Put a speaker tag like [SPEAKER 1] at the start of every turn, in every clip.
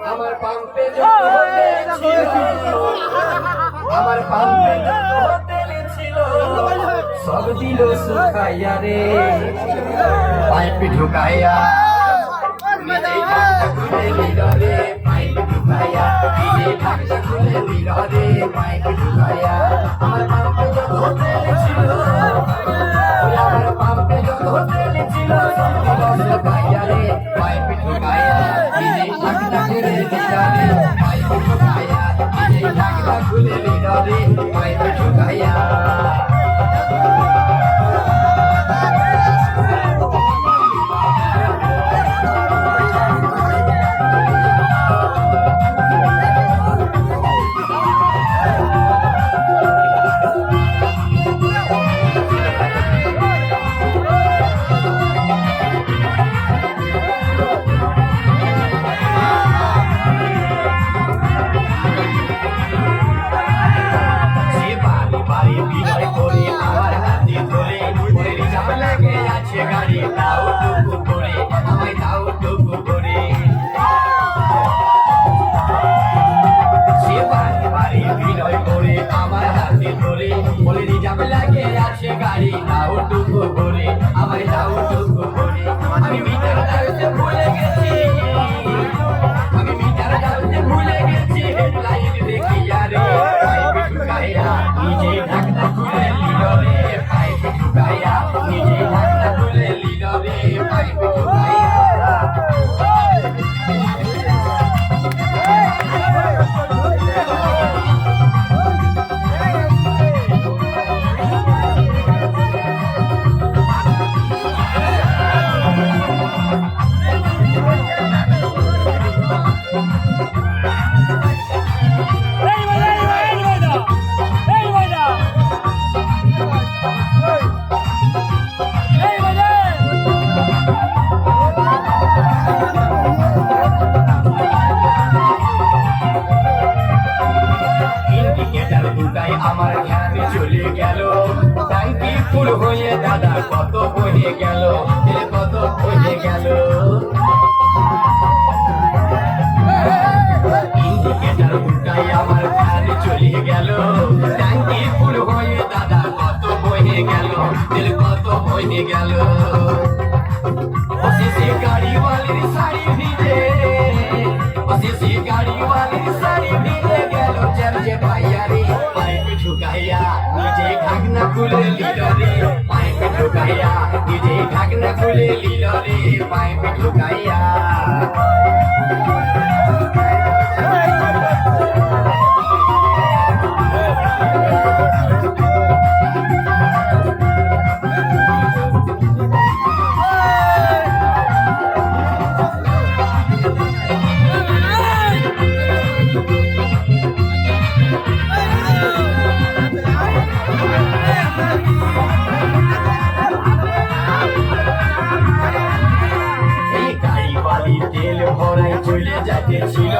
[SPEAKER 1] আমার পাম্পে আমার পাম্পে তেল ছিল সব দিল শুকাইয়া রে পাইপ ঢুকাইয়া খুলে দিল রে পাইপ ঢুকাইয়া খুলে দিল রে পাইপ ঢুকাইয়া আমার পাম্পে যত তেল ছিল আমার পাম্পে যত তেল ছিল সব দিল শুকাইয়া রে পাইপ ঢুকাইয়া ঢাকনা খুলে দিল রে পাইপ ঢুকাইয়া ঢাকনা খুলে দিল রে পাইপ ঢুকাইয়া গাড়ি দাও টুকু করে আমায় দাও টুকু করে সে বাড়ি বাড়ি বিনয় করে আমার হাতে ধরে বলে রিজার্ভ লাগে আছে গাড়ি দাও টুকু করে আমায় দাও টুকু করে আমি মিটার দাঁড়াতে ভুলে গেছি আমি মিটার দাঁড়াতে ভুলে গেছি হেডলাইট দেখি আরে পাইপ ঢুকাইয়া নিজে ঢাকনা খুলে নিল রে পাইপ ঢুকাইয়া নিজে ঢাকনা খুলে নিল রে পাইপ ঢুকাইয়া আমার খ্যাতি চলে গেল ট্যাঙ্কি ফুল হয়ে দাদা কত বয়ে গেল কত বয়ে গেল ইন্ডিকেটার উল্টাই আমার খ্যাতি চলে গেল ট্যাঙ্কি ফুল হয়ে দাদা কত বয়ে গেল কত বয়ে গেল অশেষে গাড়িওয়ালির শাড়ি ভিজে অশেষে গাড়িওয়ালির শাড়ি ভিজে গেল যে ভাইয়া রে ঢুকাইয়া নিজে ঢাকনা খুলে নিল রে পাইপ ঢুকাইয়া নিজে ঢাকনা খুলে নিল রে পাইপ ঢুকাইয়া তেল ভরাই চলে যাচ্ছিল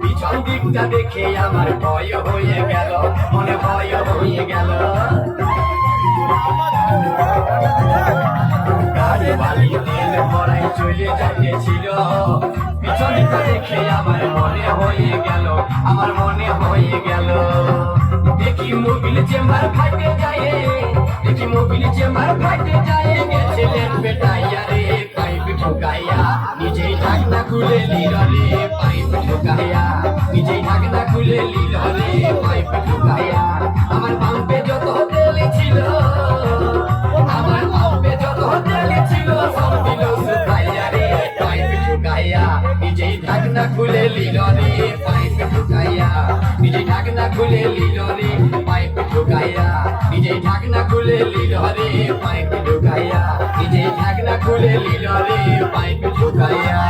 [SPEAKER 1] পিছন দিকটা দেখে আমার ভয় হয়ে গেল মনে ভয় হয়ে গেল গাড়ি বালি তেল ভরাই চলে যাচ্ছিল পিছন দিকটা দেখে আমার মনে হয়ে গেল আমার মনে হয়ে গেল দেখি মোবিল চেম্বার ফাটে যায় দেখি মোবিল চেম্বার ফাটে যায় গেছিলেন বেটাইয়া রে পাইপ ঢুকাইয়া নিজেই ঢাকনা খুলে নিল রে পাইপ ঢুকাইয়া নিজেই ঢাকনা খুলে নিল রে পাইপ ঢুকাইয়া আমার পাম্পে যত তেল ছিল আমার পাম্পে যত তেল ছিল সব দিল শুকাইয়া রে পাইপ ঢুকাইয়া নিজেই ঢাকনা খুলে নিল রে পাইপ ঢুকাইয়া নিজেই ঢাকনা খুলে নিল রে পাইপ ঢুকাইয়া নিজেই ঢাকনা খুলে নিল রে পাইপ ঢুকাইয়া নিজেই ঢাকনা খুলে নিল রে পাইপ ঢুকাইয়া